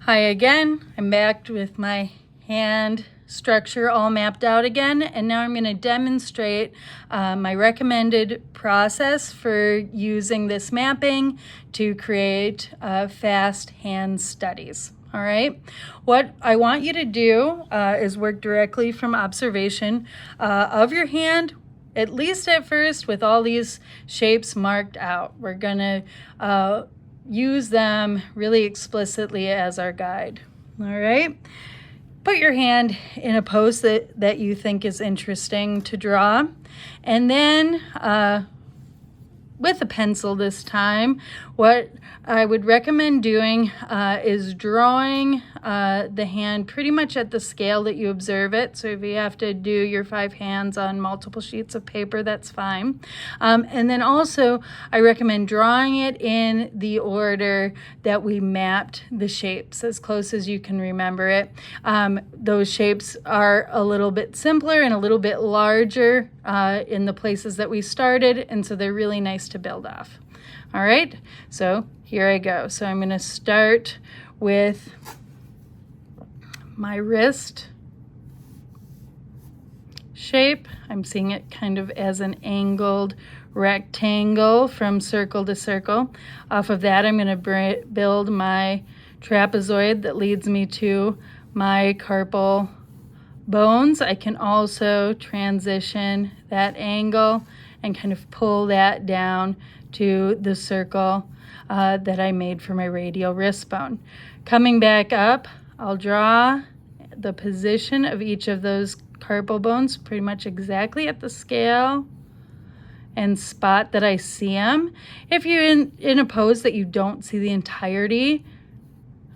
Hi again, I'm back with my hand structure all mapped out again, and now I'm going to demonstrate my recommended process for using this mapping to create fast hand studies. All right, what I want you to do is work directly from observation of your hand, at least at first, with all these shapes marked out. We're going to use them really explicitly as our guide. All right. Put your hand in a pose that you think is interesting to draw. And then with a pencil this time, what I would recommend doing is drawing the hand pretty much at the scale that you observe it. So if you have to do your 5 hands on multiple sheets of paper, that's fine. And then also I recommend drawing it in the order that we mapped the shapes, as close as you can remember it. Those shapes are a little bit simpler and a little bit larger in the places that we started, and so they're really nice to build off. All right, so here I go. So I'm going to start with my wrist shape. I'm seeing it kind of as an angled rectangle from circle to circle. Off of that, I'm going to build my trapezoid that leads me to my carpal bones. I can also transition that angle and kind of pull that down to the circle that I made for my radial wrist bone. Coming back up, I'll draw the position of each of those carpal bones pretty much exactly at the scale and spot that I see them. If you're in a pose that you don't see the entirety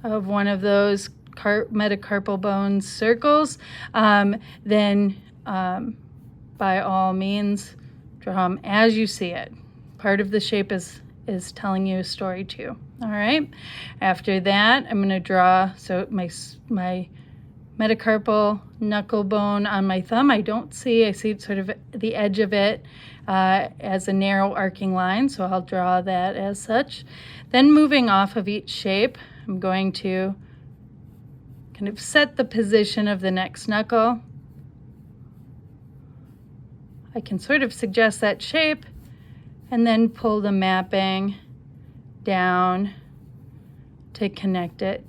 of one of those metacarpal bone circles, then by all means draw them as you see it. Part of the shape is telling you a story too. All right. After that, I'm going to draw my metacarpal knuckle bone on my thumb. I see sort of the edge of it as a narrow arcing line, so I'll draw that as such. Then moving off of each shape, I'm going to kind of set the position of the next knuckle. I can sort of suggest that shape and then pull the mapping down to connect it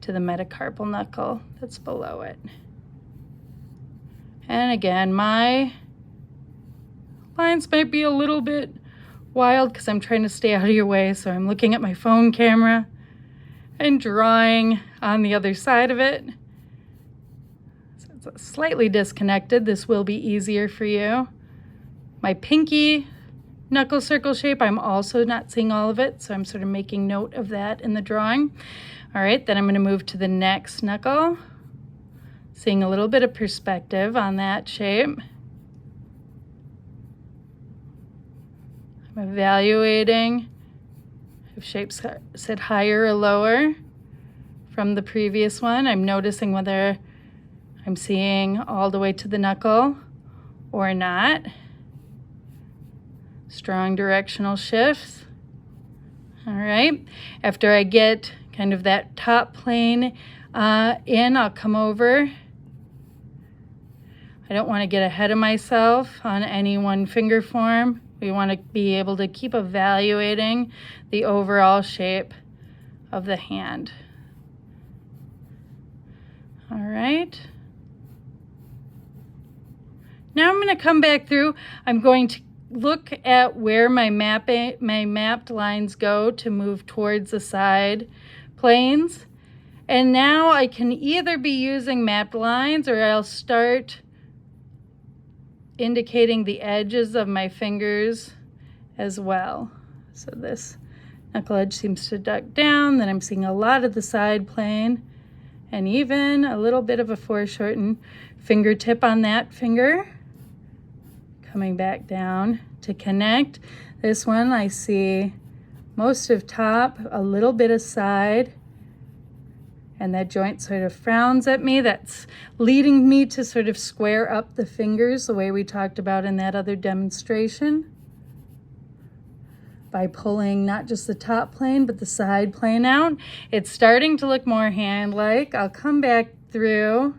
to the metacarpal knuckle that's below it. And again, my lines might be a little bit wild because I'm trying to stay out of your way, so I'm looking at my phone camera and drawing on the other side of it. So it's slightly disconnected. This will be easier for you. My pinky knuckle circle shape, I'm also not seeing all of it, so I'm sort of making note of that in the drawing. All right, then I'm going to move to the next knuckle, seeing a little bit of perspective on that shape. I'm evaluating if shapes sit higher or lower from the previous one. I'm noticing whether I'm seeing all the way to the knuckle or not. Strong directional shifts. All right. After I get kind of that top plane in, I'll come over. I don't want to get ahead of myself on any one finger form. We want to be able to keep evaluating the overall shape of the hand. All right. Now I'm going to come back through. I'm going to look at where my mapped lines go to move towards the side planes. And now I can either be using mapped lines, or I'll start indicating the edges of my fingers as well. So this knuckle edge seems to duck down, then I'm seeing a lot of the side plane and even a little bit of a foreshortened fingertip on that finger. Coming back down to connect. This one I see most of top, a little bit of side, and that joint sort of frowns at me. That's leading me to sort of square up the fingers the way we talked about in that other demonstration. by pulling not just the top plane, but the side plane out. It's starting to look more hand-like. I'll come back through.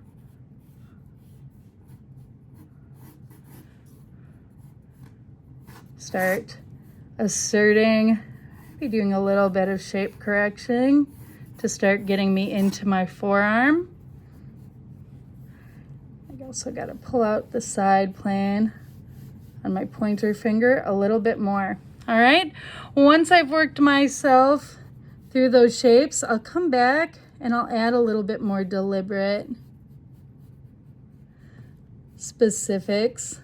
Start asserting, maybe doing a little bit of shape correction to start getting me into my forearm. I also got to pull out the side plane on my pointer finger a little bit more. All right, once I've worked myself through those shapes, I'll come back and I'll add a little bit more deliberate specifics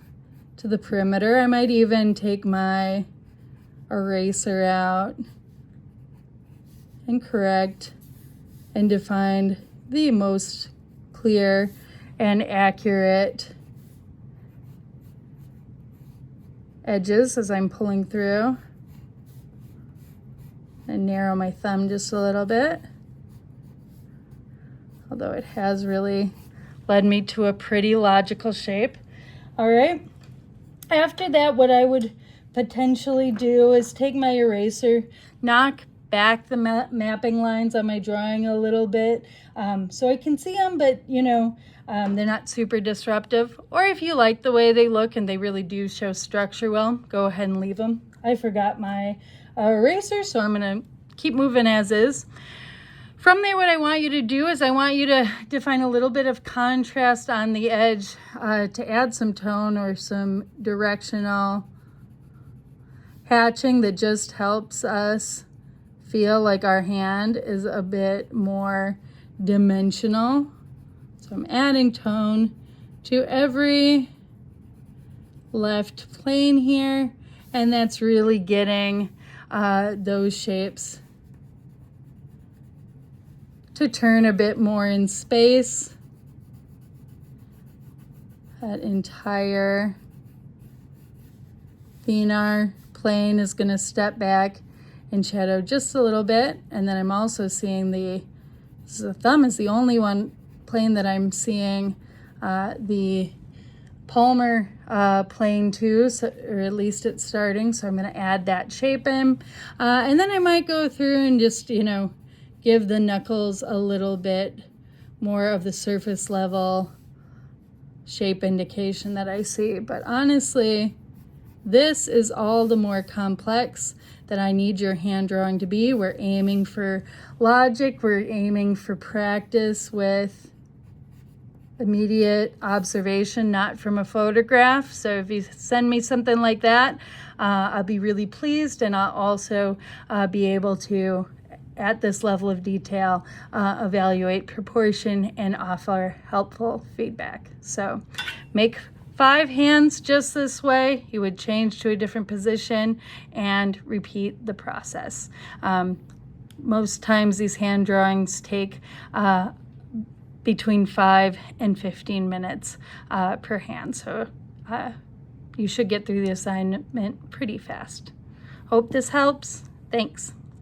to the perimeter. I might even take my eraser out and correct and define the most clear and accurate edges as I'm pulling through, and narrow my thumb just a little bit, although it has really led me to a pretty logical shape. All right, after that, what I would potentially do is take my eraser, knock back the mapping lines on my drawing a little bit so I can see them, but they're not super disruptive. Or if you like the way they look and they really do show structure well, go ahead and leave them. I forgot my eraser, so I'm gonna keep moving as is. From there, what I want you to do is I want you to define a little bit of contrast on the edge to add some tone or some directional hatching that just helps us feel like our hand is a bit more dimensional. So I'm adding tone to every left plane here, and that's really getting those shapes to turn a bit more in space. That entire thenar plane is going to step back and shadow just a little bit, and then I'm also seeing the thumb is the only one plane that I'm seeing the palmar plane too, so, or at least it's starting, so I'm going to add that shape in, and then I might go through and just give the knuckles a little bit more of the surface level shape indication that I see. But honestly, this is all the more complex that I need your hand drawing to be. We're aiming for logic, we're aiming for practice with immediate observation, not from a photograph. So if you send me something like that, I'll be really pleased, and I'll also be able to, at this level of detail, evaluate proportion and offer helpful feedback. So make 5 hands just this way. You would change to a different position and repeat the process. Most times these hand drawings take between 5 and 15 minutes per hand. So you should get through the assignment pretty fast. Hope this helps. Thanks.